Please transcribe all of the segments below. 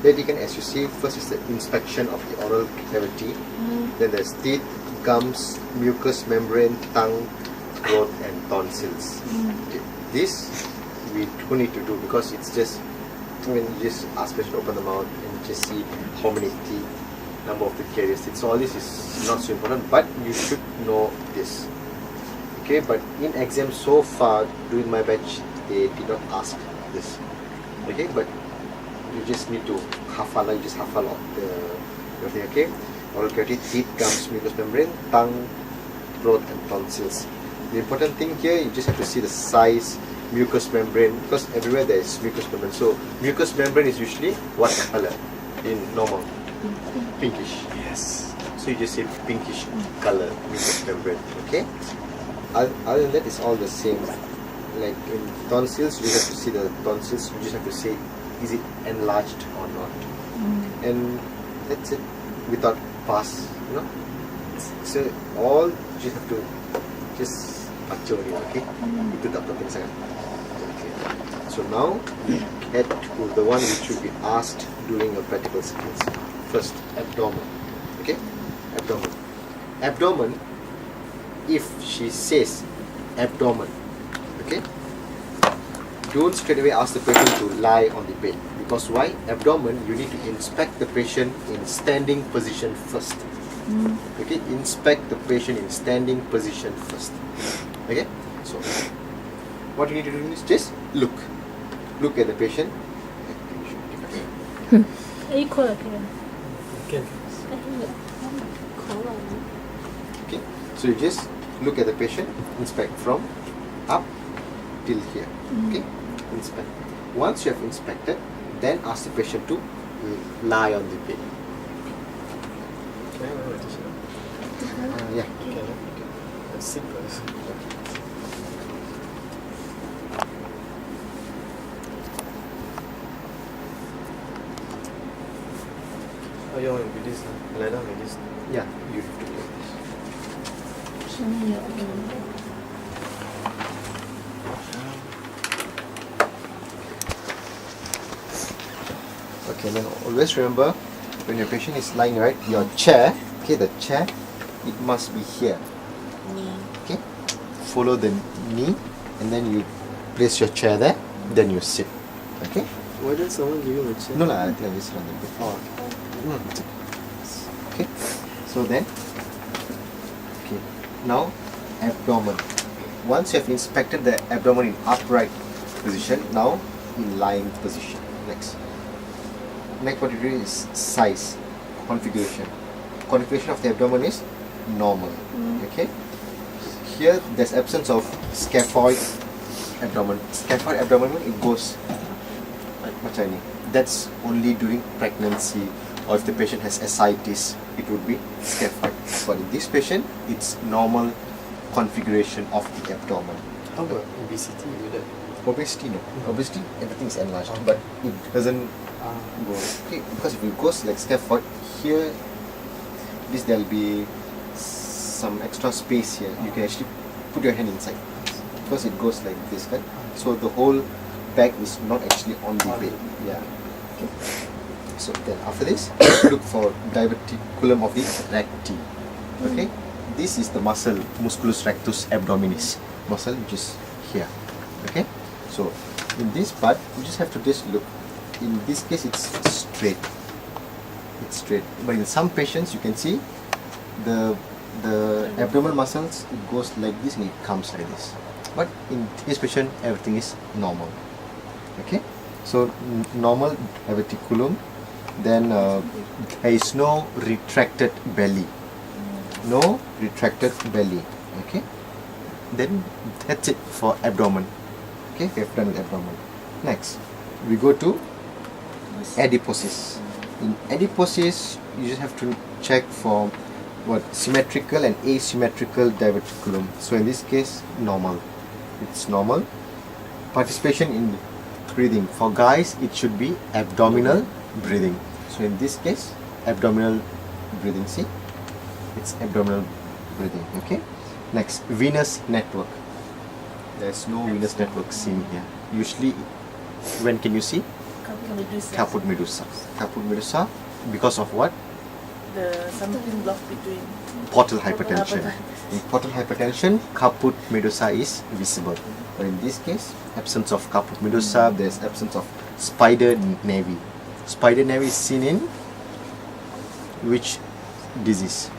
Then you can, as you see, first is the inspection of the oral cavity. Then there's teeth, gums, mucous membrane, tongue, throat, and tonsils. Okay. This we don't need to do because it's just when you just ask patient open the mouth and just see how many teeth, number of the caries. So all this is not so important, but you should know this. Okay, but in exam so far during my batch they did not ask this. Okay, but you just need to hafal, you just hafal of the everything. Okay, oral cavity, teeth, gums, mucous membrane, tongue, throat, and tonsils. The important thing here, you just have to see the size, mucous membrane, because everywhere there is mucous membrane. So mucous membrane is usually what color in normal? Pinkish. Yes. So you just say pinkish color mucous membrane. Okay. Other than that, it's all the same. Like in tonsils, you just have to see the tonsils. You just have to say, is it enlarged or not? And that's it. Without pass, you know. So all you just have to just baca only, okay? Itu tak penting sangat. Okay. So now we head to the one which should be asked during your practical skills. First, abdomen. Okay? Abdomen. Abdomen, if she says abdomen, okay? Don't straight away ask the patient to lie on the bed. Because why? Abdomen, you need to inspect the patient in standing position first. Okay? Inspect the patient in standing position first. Okay? So, what you need to do is just look. Look at the patient. Equal here. Can. Okay? So you just look at the patient, inspect from up till here. Okay? Inspect. Once you have inspected, then ask the patient to lie on the bed. Can I have a t-shirt? Yeah. Can I? Let's sit first. Oh, you want with this? Lie down with this. Yeah, you have to do this. Okay, then always remember when your patient is lying, right, your chair, okay, the chair, it must be here. Okay, follow the knee and then you place your chair there, then you sit. Okay, Why did someone give you a chair? no lah, I think I just run the bit. Oh, Okay, so then, okay, now abdomen. Once you have inspected the abdomen in upright position, now in lying position. Next, what you do is size, configuration. Configuration of the abdomen is normal. Okay, here there's absence of scaphoid abdomen. Scaphoid abdomen, it goes like macam ni. That's only during pregnancy or if the patient has ascites, it would be scaphoid. But in this patient, it's normal configuration of the abdomen. how about obesity with that? Obesity, no. Obesity, everything is enlarged, but it doesn't go. Okay, because if it goes like scaphoid, here, there'll be some extra space here. You can actually put your hand inside because it goes like this, right? So the whole back is not actually on the bed. Yeah. Okay. So then after this, look for diverticulum of the recti. Okay, this is the muscle, musculus rectus abdominis muscle, which is here. Okay, so in this part, you just have to just look. In this case, it's straight. It's straight. But in some patients, you can see the abdominal muscles, it goes like this and it comes like this. But in this patient, everything is normal. Okay, so normal diverticulum. Then there is no retracted belly. No retracted belly. Okay, then that's it for abdomen. Okay, we have done with abdomen. Next, we go to adiposis. In adiposis, you just have to check for what symmetrical and asymmetrical diverticulum. So in this case, normal. It's normal. Participation in breathing. For guys, it should be abdominal breathing. So in this case, abdominal breathing. See, it's abdominal breathing. Okay. Next, venous network. There's no venous network seen here. Usually, when can you see? Medusa. Caput medusa. Caput medusa because of what? The something blocked between. Portal hypertension. hypertension. In portal hypertension, caput medusa is visible. But in this case, absence of caput medusa, there's absence of spider nevi. Spider nevi is seen in which disease?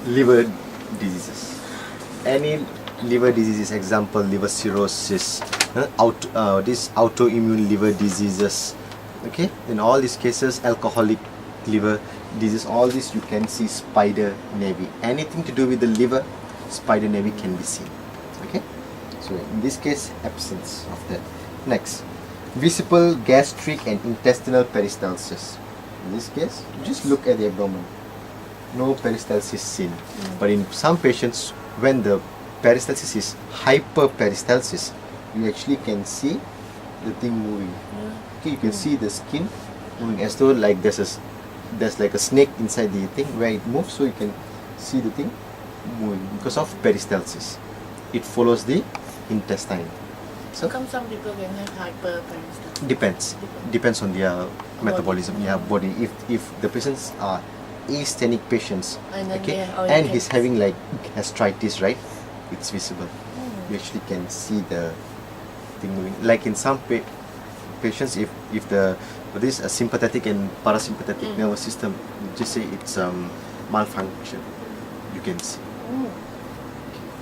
Liver diseases. Any liver diseases, example liver cirrhosis, this autoimmune liver diseases. Okay, in all these cases, alcoholic liver disease, all this you can see spider nevi. Anything to do with the liver, spider nevi can be seen. Okay, so in this case, absence of that. Next, visible gastric and intestinal peristalsis. In this case, just look at the abdomen. No peristalsis seen. But in some patients, when the peristalsis is hyperperistalsis, you actually can see the thing moving. Okay, you can see the skin moving as though like there's like a snake inside the thing where it moves, so you can see the thing moving because of peristalsis. It follows the intestine. So come some people can have hyperperistalsis. Depends on their metabolism, body. If the patients are asthenic patients, And then okay, they are and he's intense. having like gastritis, right? It's visible. You actually can see the thing moving. Like in some patients, if this a sympathetic and parasympathetic nervous system, just say it's malfunction, you can see.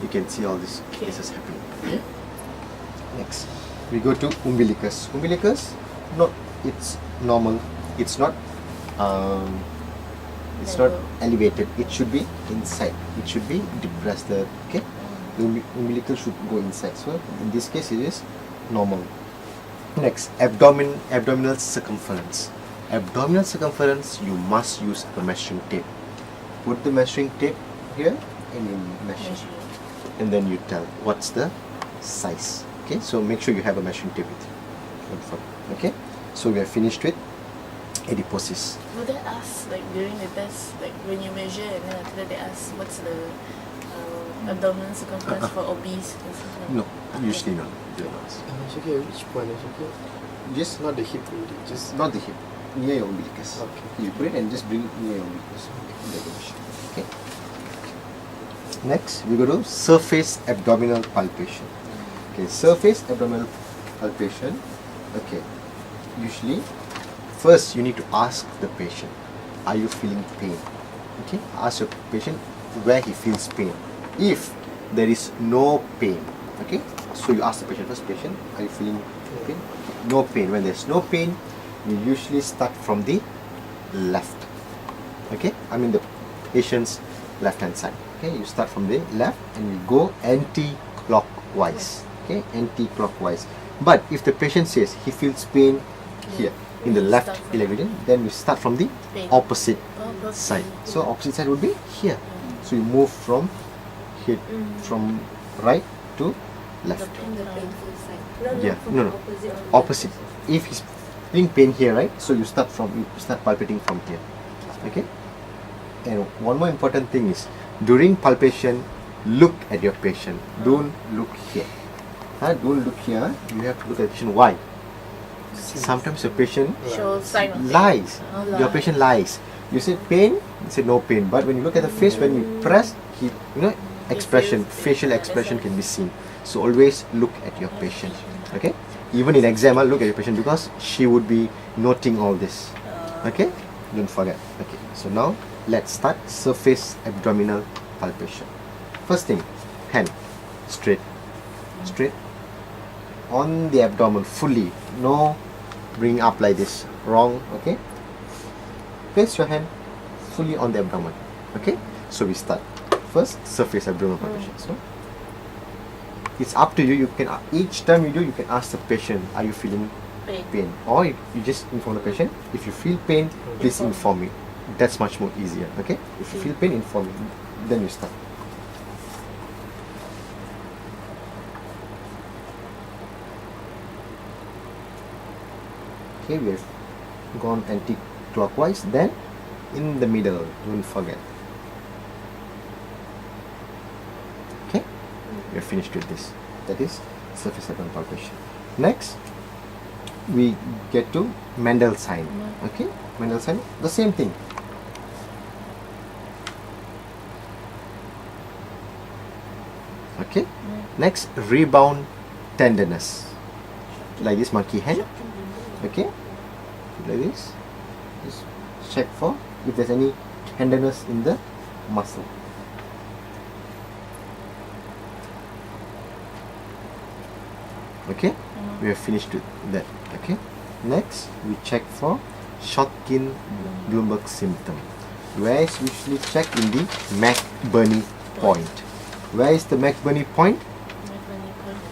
You can see all these cases happening. Next, we go to umbilicus. Umbilicus, it's normal. It's not elevated. It should be inside. It should be depressed. Okay, the umbilical should go inside. So in this case, it is normal. Next, abdominal circumference. Abdominal circumference, you must use a measuring tape. Put the measuring tape here and you measure. And then you tell what's the size. Okay, so make sure you have a measuring tape with you. Don't forget. Okay, so we are finished with adiposis. Would they ask like during the test, like when you measure and then after that they ask what's the abdominal circumference for obese? No, usually not. They don't ask. Actually, at which point? Actually, Just not the hip really, just not the hip, near your umbilicus. Okay. You put it and just bring it near your umbilicus. Okay. Next, we go to surface abdominal palpation. Okay, surface abdominal palpation. Okay, usually, first you need to ask the patient, are you feeling pain? Okay, ask your patient where he feels pain. If there is no pain, okay, so you ask the patient first, patient, are you feeling pain? No pain. When there's no pain, you usually start from the left. Okay, I mean the patient's left hand side. Okay, you start from the left and you go anti-clockwise. Okay, anti-clockwise. But if the patient says he feels pain here in the left iliac region, then you start from the Pain. opposite side. So opposite side would be here. So you move from here, from right to left. In the painful side. Yeah, from no. Opposite. Opposite. If he's feeling pain here, right? So you start palpating from here. Okay. And one more important thing is, during palpation, look at your patient. Don't look here. Don't look here. You have to look at the patient. Why? Sometimes your patient Show sign of pain. lies. Oh, Your lie. patient lies. You say pain, you say no pain. But when you look at the face, when you press, expression, facial expression can be seen. So always look at your patient. Okay. Even in exam, look at your patient because she would be noting all this. Okay. Don't forget. Okay. So now let's start surface abdominal palpation. First thing, hand straight, straight on the abdomen fully. No bring up like this. Wrong. Okay. Place your hand fully on the abdomen. Okay. So we start. First, surface abdominal palpation. So it's up to you. You can each time you do, you can ask the patient, "Are you feeling pain?" Or you just inform the patient. If you feel pain, please inform me. That's much more easier. Okay. If you feel pain, inform me. Then you start. Okay, we have gone anti-clockwise. Then in the middle, don't forget. Okay, we are finished with this. That is surface abdomen palpation. Next, we get to Mendel sign. Okay, Mendel sign, the same thing. Okay, next, rebound tenderness, like this monkey hand. Okay, like this. Just check for if there's any tenderness in the muscle. Okay, we have finished with that. Okay, next we check for Schottky-Bloomberg symptom, where is usually checked in the McBurney point. Where is the McBurney point?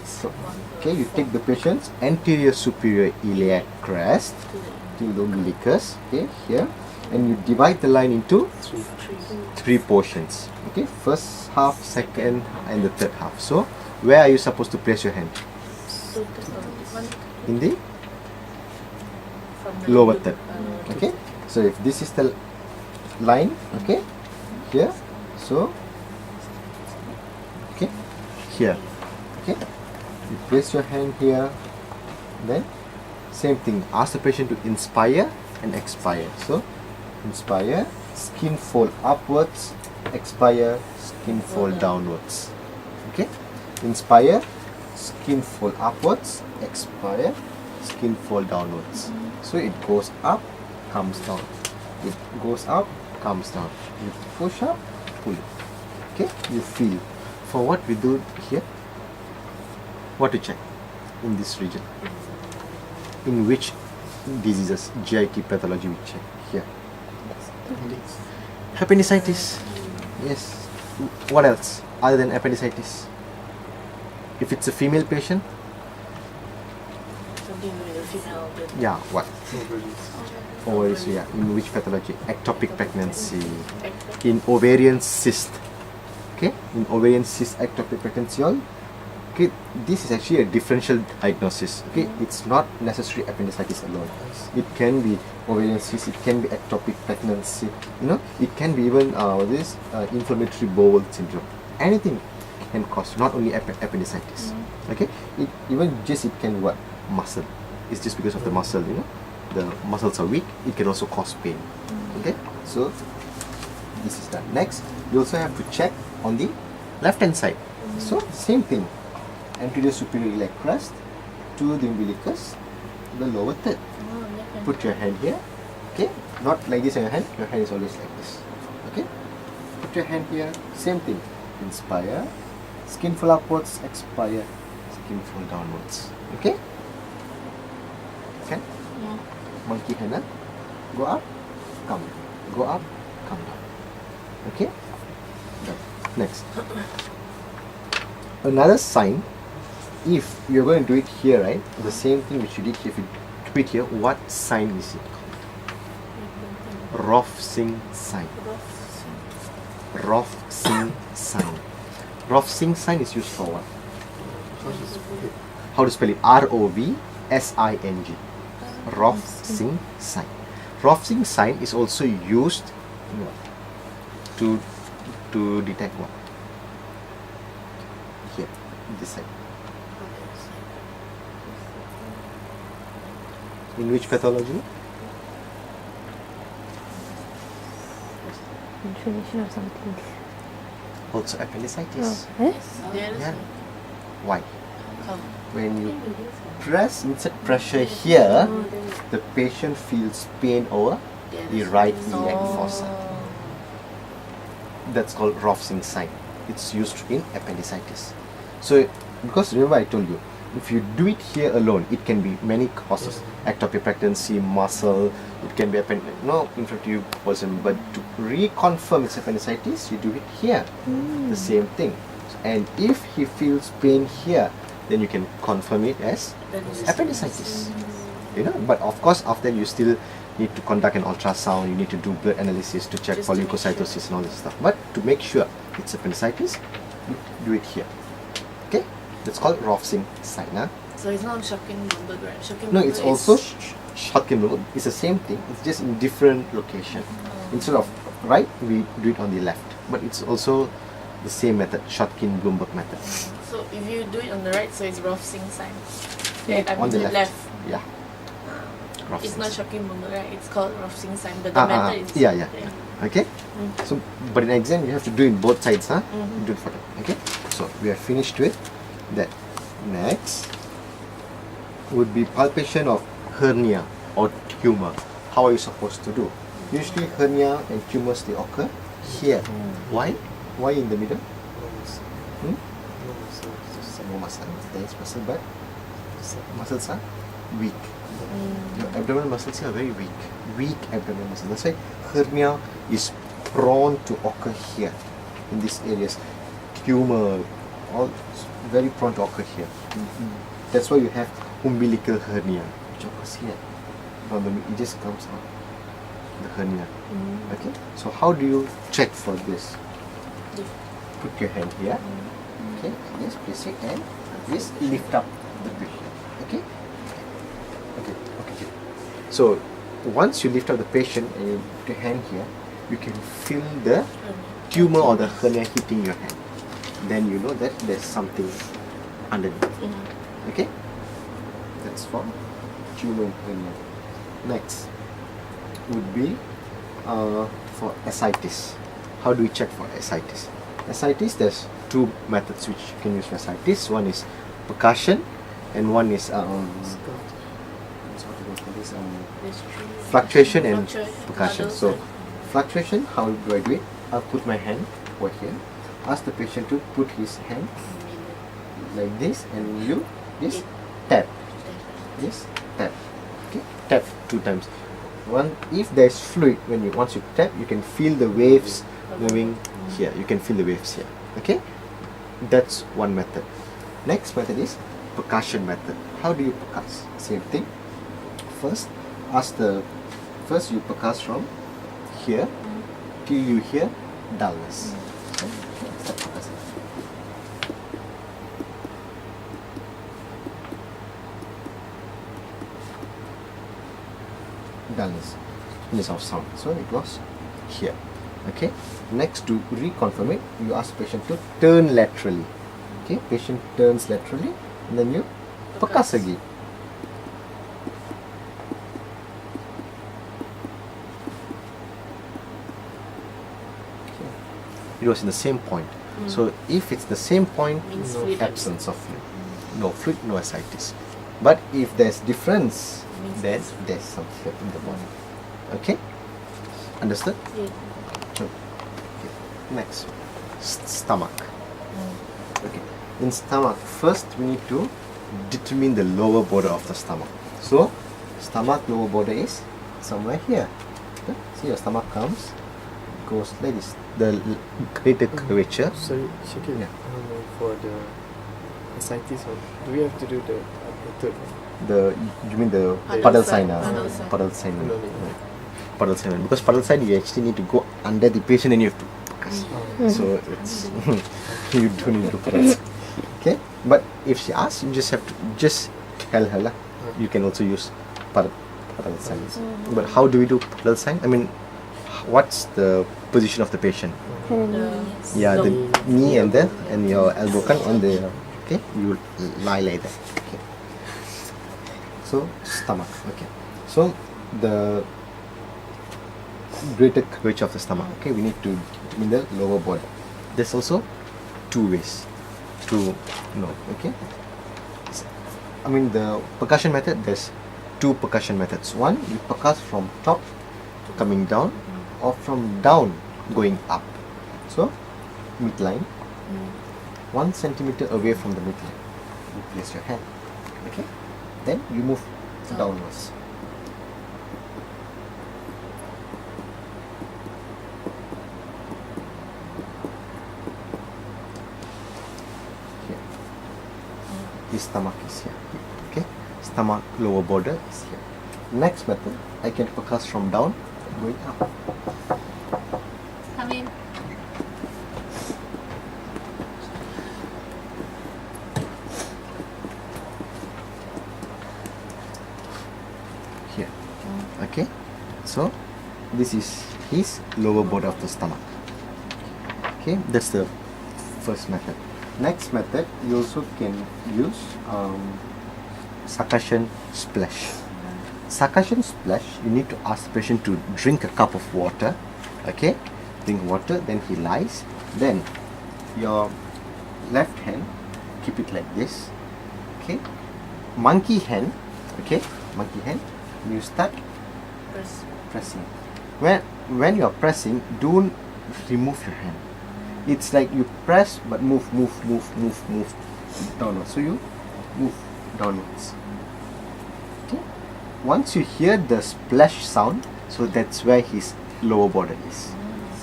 So, okay, you take the patient's anterior superior iliac crest to the umbilicus, okay, here, and you divide the line into three portions. Okay, first half, second, and the third half. So, where are you supposed to place your hand? In the lower third. Okay, so if this is the line, okay, here, so okay, here, okay, you place your hand here, then same thing, ask the patient to inspire and expire. So inspire, skin fold upwards, expire, skin fold downwards. Okay, inspire, skin fold upwards, expire, skin fold downwards. So it goes up, comes down, it goes up, comes down, you push up, pull it. Okay, you feel. For what we do here, what to check in this region, in which diseases, GIT pathology we check here. Appendicitis, yes. What else other than appendicitis? If it's a female patient, Something with the female. yeah, what? Ovaries, yeah. In which pathology? Ectopic pregnancy. In ovarian cyst. Okay, in ovarian cyst, ectopic pregnancy. All. Okay, this is actually a differential diagnosis. Okay, it's not necessarily appendicitis alone. It can be ovarian cyst. It can be ectopic pregnancy. You know, it can be even this inflammatory bowel syndrome. Anything can cause, not only appendicitis. Okay, even just it can be what? Muscle. It's just because of the muscle, you know, the muscles are weak, it can also cause pain. Okay, so this is done. Next, you also have to check on the left hand side. So same thing, anterior superior iliac crest to the umbilicus, the lower third. Put your hand here. Okay, not like this on your hand is always like this. Okay, put your hand here, same thing, inspire, skin fold upwards, expire, skin fold downwards. Okay, can monkey hand, huh? Go up, come down, go up, come down. Okay, done. Next, another sign, if you're going to do it here, right, the same thing which you did here, if you do it here, what sign is it called? Roff-Singh sign. Roff-Singh sign. Roff-Singh sign is used for what? How to spell it? R-O-V-S-I-N-G. Roff-Singh sign. Roff-Singh sign is also used to detect what? Here, this side. In which pathology? Inflammation or something. Also appendicitis. Eh? Yeah. Why? Come. When you press, insert pressure here, the patient feels pain over the right iliac fossa. That's called Roff-Singh sign. It's used in appendicitis. So, because remember I told you, if you do it here alone, it can be many causes. Ectopic pregnancy, muscle, it can be inflammatory person. But to reconfirm it's appendicitis, you do it here. The same thing. And if he feels pain here, then you can confirm it as appendicitis. You know, but of course after you still need to conduct an ultrasound, you need to do blood analysis to check for leukocytosis and all this stuff. But to make sure it's appendicitis, you do it here. Okay? That's called Roff-Singh sign. Huh? So it's not Schottky-Bloomberg, right? Schottky-Bloomberg No, it's is also Schottky-Bloomberg. It's the same thing. It's just in different location. Instead of right, we do it on the left. But it's also the same method, Schottky-Bloomberg method. So if you do it on the right, so it's Rolfsing sign. On the left. Yeah. It's Rolfsing not sign. Schottky-Bloomberg, right? It's called Rolfsing sign, but the method is yeah. Okay. Mm. So, but in exam you have to do in both sides, huh? Mhm. Do it for them. Okay. So we are finished with that. Next would be palpation of hernia or tumor. How are you supposed to do? Usually hernia and tumors they occur here. Why? Why in the middle? No muscle. Hmm? No muscle. Just No muscle. There is muscle, but some- muscles are weak. Mm. Your abdominal muscles are very weak. Weak abdominal muscles. That's why hernia is prone to occur here, in these areas. Tumor, all very prone to occur here. That's why you have umbilical hernia, which occurs here. From the, it just comes out, the hernia. Mm. Okay. So how do you check for this? Lift. Put your hand here. Okay. Yes, place it and just lift up the patient. Okay. Okay. Okay. So once you lift up the patient and you put your hand here, you can feel the tumor or the hernia hitting your hand. Then you know that there's something underneath. Mm. Okay. That's for tumor and hernia. Next would be for ascites. How do we check for ascites? Ascites, there's two methods which you can use for ascites. One is percussion, and one is Scott. what do you call this? There's three. Fluctuation and Fluctuate, percussion. paddles So and- fluctuation, how do I do it? I'll put my hand over here. Ask the patient to put his hand like this, and you just tap. This tap. Okay, tap 2 times. One, if there is fluid when you once you tap, you can feel the waves moving here. You can feel the waves here. Okay, that's one method. Next method is percussion method. How do you percuss? Same thing. First, first you percuss from here till you hear dullness. Okay, start percussing. Dullness of sound. So it was here. Okay. Next, to reconfirm it, you ask patient to turn laterally. Okay. Patient turns laterally, and then you percuss again. Okay. It was in the same point. So if it's the same point, Means no fluid absence of fluid, no fluid, no ascites. But if there's difference, Means then there's- there's some fluid in the body. Okay, understood? Yeah. Okay. Next, stomach. Okay, in stomach, first we need to determine the lower border of the stomach. So, stomach lower border is somewhere here. Okay? See, your stomach comes, goes like this. The greater curvature. Sorry, Shakil. Yeah. For the ascites one, do we have to do the third one? You mean the Puddle puddle sign, sign? puddle sign. Puddle sign. No, no. Right. Puddle sign. Because puddle sign, you actually need to go under the patient and you have to focus. So it's you don't need to puddle sign. Okay, but if she asks, you just have to just tell her lah. You can also use puddle sign. But how do we do puddle sign? I mean, what's the position of the patient? Yeah, the knee and your elbow kan on the okay. You lie like that. Okay. So stomach. Okay. So the greater curvature of the stomach. Okay, we need to determine the lower border. There's also 2 ways to know. Okay. I mean the percussion method. There's 2 percussion methods. One, you percuss from top coming down, or from down going up. So midline, 1 centimeter away from the midline, you place your hand. Okay. Then you move downwards. Here. The stomach is here. Okay. Stomach lower border is here. Next method, I can percuss from down going up. Come in. Here. Okay. So this is his lower border of the stomach. Okay, that's the first method. Next method, you also can use succussion splash. Succussion splash, you need to ask the patient to drink a cup of water. Okay, drink water, then he lies. Then your left hand, keep it like this. Okay, monkey hand. Okay, monkey hand. You start Press. pressing. When you are pressing, don't remove your hand. It's like you press but move downwards. So you move downwards. Okay. Once you hear the splash sound, so that's where his lower border is.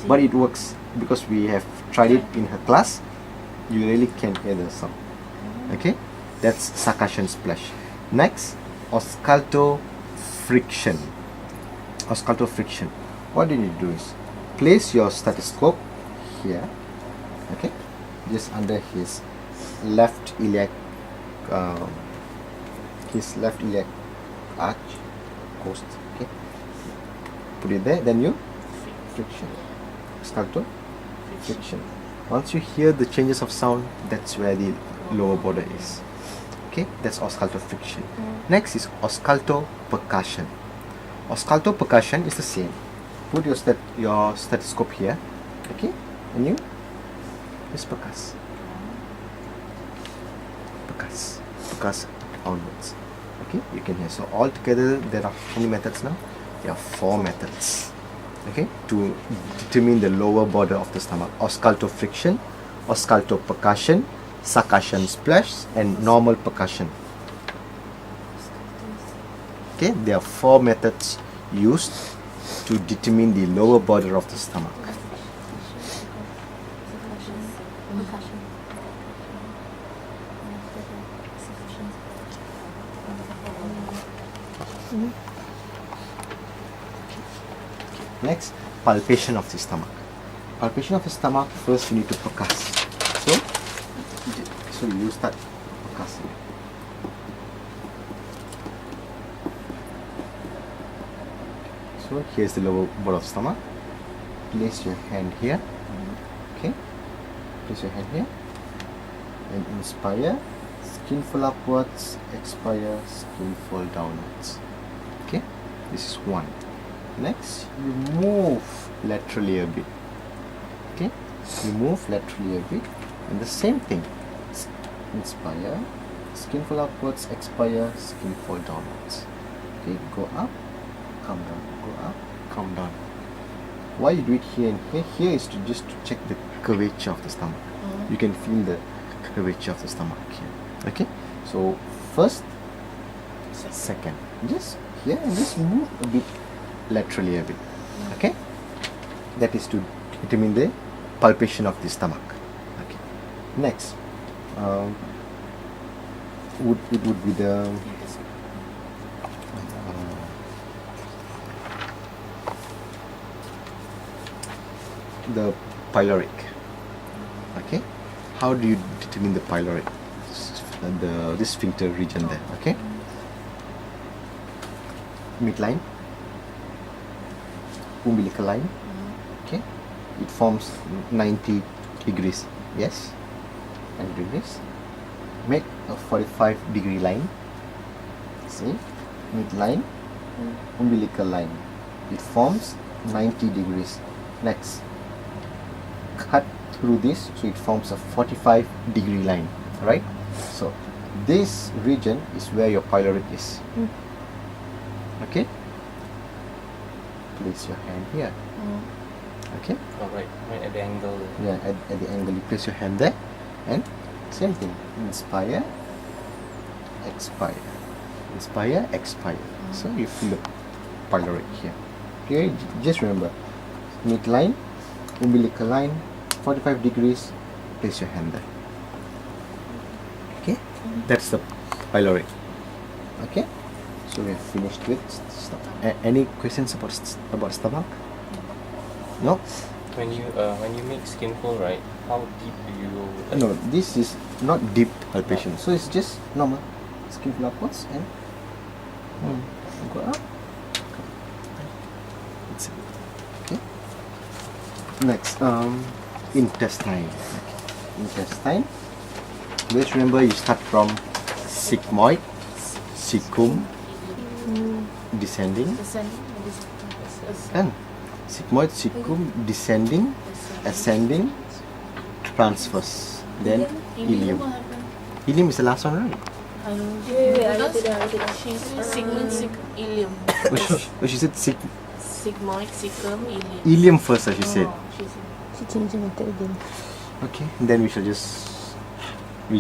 But it works because we have tried it in her class. You really can hear the sound. Okay, that's succussion splash. Next, ausculto friction. Ausculto friction. What you need to do is place your stethoscope here. Okay, just under his left iliac arch coast. Okay, put it there. Then you friction. Ausculto friction. Once you hear the changes of sound, that's where the lower border is. Okay, that's ausculto friction. Next is ausculto percussion. Ausculto percussion is the same. Put your stethoscope here. Okay, and you just percuss onwards. Okay, you can hear. So all together there are how many methods now? There are 4 methods. Okay, to determine the lower border of the stomach: ausculto friction, ausculto percussion, succussion splash, and normal percussion. Okay, there are 4 methods used to determine the lower border of the stomach. Next, palpation of the stomach. Palpation of the stomach, first you need to percuss. So you start percussing. So here's the lower border of the stomach. Place your hand here. Okay. Place your hand here. And inspire. Skin fold upwards. Expire. Skin fold downwards. Okay. This is 1. Next, you move laterally a bit. Okay. You move laterally a bit. And the same thing. Inspire. Skin fold upwards. Expire. Skin fold downwards. Okay. Go up. Come down. Go up, come down. Why you do it here and here? Here is to just to check the curvature of the stomach. You can feel the curvature of the stomach here. Okay, so first, second, just here and just move a bit laterally a bit. Okay, that is to determine the palpation of the stomach. Okay, next, it would be the pyloric. Okay, how do you determine the pyloric? This sphincter region there. Okay, midline, umbilical line. Okay, it forms 90 degrees. Yes, 90 degrees. Make a 45-degree line. See, midline, umbilical line. It forms 90 degrees. Next, cut through this, so it forms a 45-degree line. Right? So this region is where your pyloric is. Okay, place your hand here. Okay, right at the angle. yeah, at the angle you place your hand there, and same thing, inspire, expire, inspire, expire. So you feel the pyloric here. Okay, just remember, midline, umbilical line, 45 degrees, place your hand there. Okay, that's the pyloric. Okay, so we have finished with stomach. Any questions about stomach? No? When you make skin fold, right, how deep do you go? No, this is not deep palpation. So it's just normal. Skin fold upwards and go up. That's it. Okay. Next, intestine. intestine. Let's remember you start from sigmoid, cecum, descending, kan? Sigmoid, cecum, descending, ascending, transverse, then ilium. Ilium is the last one, right? She said sigmoid, ilium. Oh, she said Sigmoid, cecum, ilium. ilium first, as she said. She changing it again. Okay, then we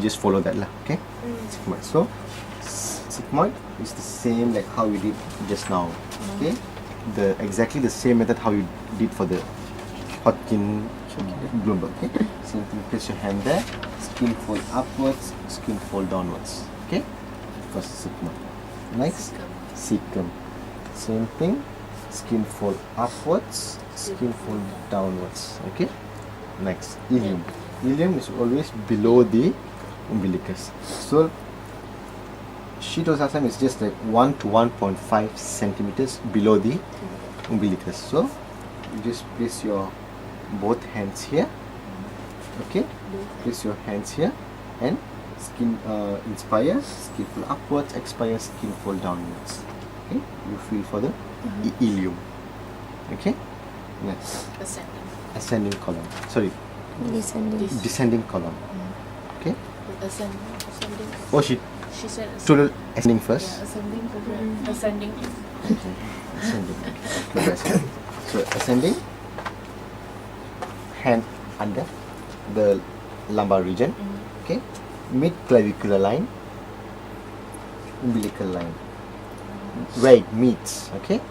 just follow that lah. Okay, sigmoid. So sigmoid is the same like how we did just now. Okay, exactly the same method how you did for the Hodgkin Bloomberg. Okay, same thing. Place your hand there. Skin fold upwards. Skin fold downwards. Okay, first sigmoid. Next cecum. Same thing. Skin fold upwards. Skin fold downwards. Okay. Next, ilium. Ilium is always below the umbilicus. So, Shitosasana is just like 1 to 1.5 centimeters below the umbilicus. So, you just place your both hands here. Okay, place your hands here and skin inspire, skin fold upwards, expire, skin fold downwards. Okay, you feel for the ilium. Okay, next. Ascending column. Sorry, Descending. descending column. Okay. Ascending. Oh, she She said told ascending first. Yeah, ascending to ascending. Okay. Ascending. Okay, ascending. So ascending. Hand under the lumbar region. Okay. Mid clavicular line. Umbilical line. Where it meets. Okay.